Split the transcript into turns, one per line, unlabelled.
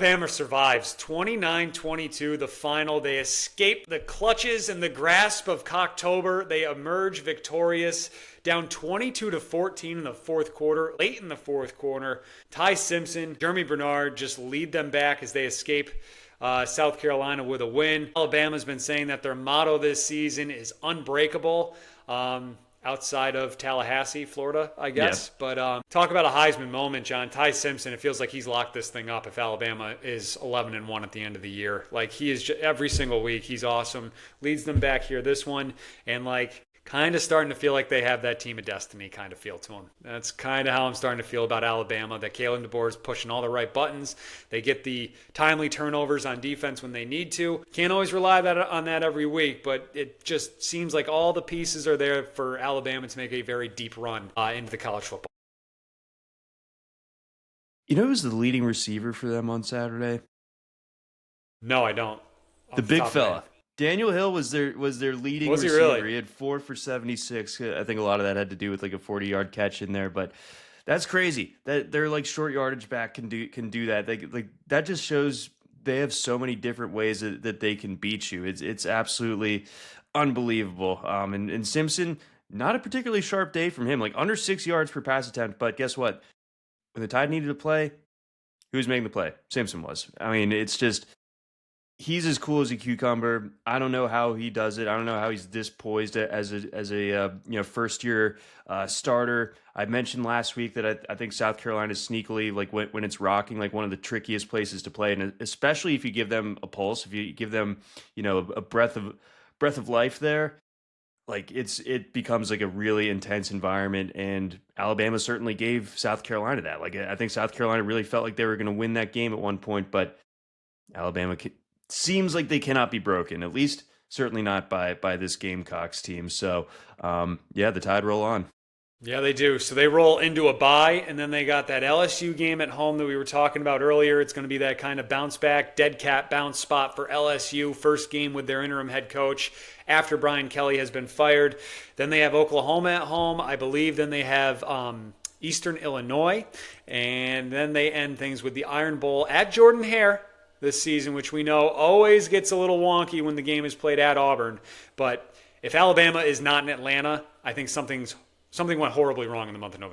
Alabama survives 29-22, the final. They escape the clutches and the grasp of Cocktober. They emerge victorious, down 22-14 in the fourth quarter. Late in the fourth quarter, Ty Simpson, Jeremy Bernard just lead them back as they escape South Carolina with a win. Alabama's been saying that their motto this season is Unbreakable. Outside of Tallahassee, Florida, I guess. Yeah. But talk about a Heisman moment, John. Ty Simpson, it feels like he's locked this thing up if Alabama is 11-1 at the end of the year. Like, he is every single week. He's awesome. Leads them back here this one. And, like, kind of starting to feel like they have that team of destiny kind of feel to them. That's kind of how I'm starting to feel about Alabama, that Kalen DeBoer is pushing all the right buttons. They get the timely turnovers on defense when they need to. Can't always rely on that every week, but it just seems like all the pieces are there for Alabama to make a very deep run into the college football.
You know who's the leading receiver for them on Saturday?
No, I don't.
The big fella. Daniel Hill was their leading receiver. Really? He had 4 for 76. I think a lot of that had to do with like a 40-yard catch in there, but that's crazy. That they're like short yardage back can do that. That just shows they have so many different ways that they can beat you. It's absolutely unbelievable. And Simpson, not a particularly sharp day from him. Like under 6 yards per pass attempt, but guess what? When the Tide needed to play, who was making the play? Simpson was. I mean, it's just. He's as cool as a cucumber. I don't know how he does it. I don't know how he's this poised as a first year starter. I mentioned last week that I think South Carolina is sneakily, like when it's rocking, like one of the trickiest places to play, and especially if you give them a pulse, if you give them a breath of life there, like it becomes like a really intense environment. And Alabama certainly gave South Carolina that. Like I think South Carolina really felt like they were going to win that game at one point, but Alabama seems like they cannot be broken, at least certainly not by this Gamecocks team. So, the Tide roll on.
Yeah, they do. So they roll into a bye, and then they got that LSU game at home that we were talking about earlier. It's going to be that kind of bounce back, dead cat bounce spot for LSU. First game with their interim head coach after Brian Kelly has been fired. Then they have Oklahoma at home, I believe. Then they have Eastern Illinois, and then they end things with the Iron Bowl at Jordan-Hare this season, which we know always gets a little wonky when the game is played at Auburn. But if Alabama is not in Atlanta, I think something went horribly wrong in the month of November.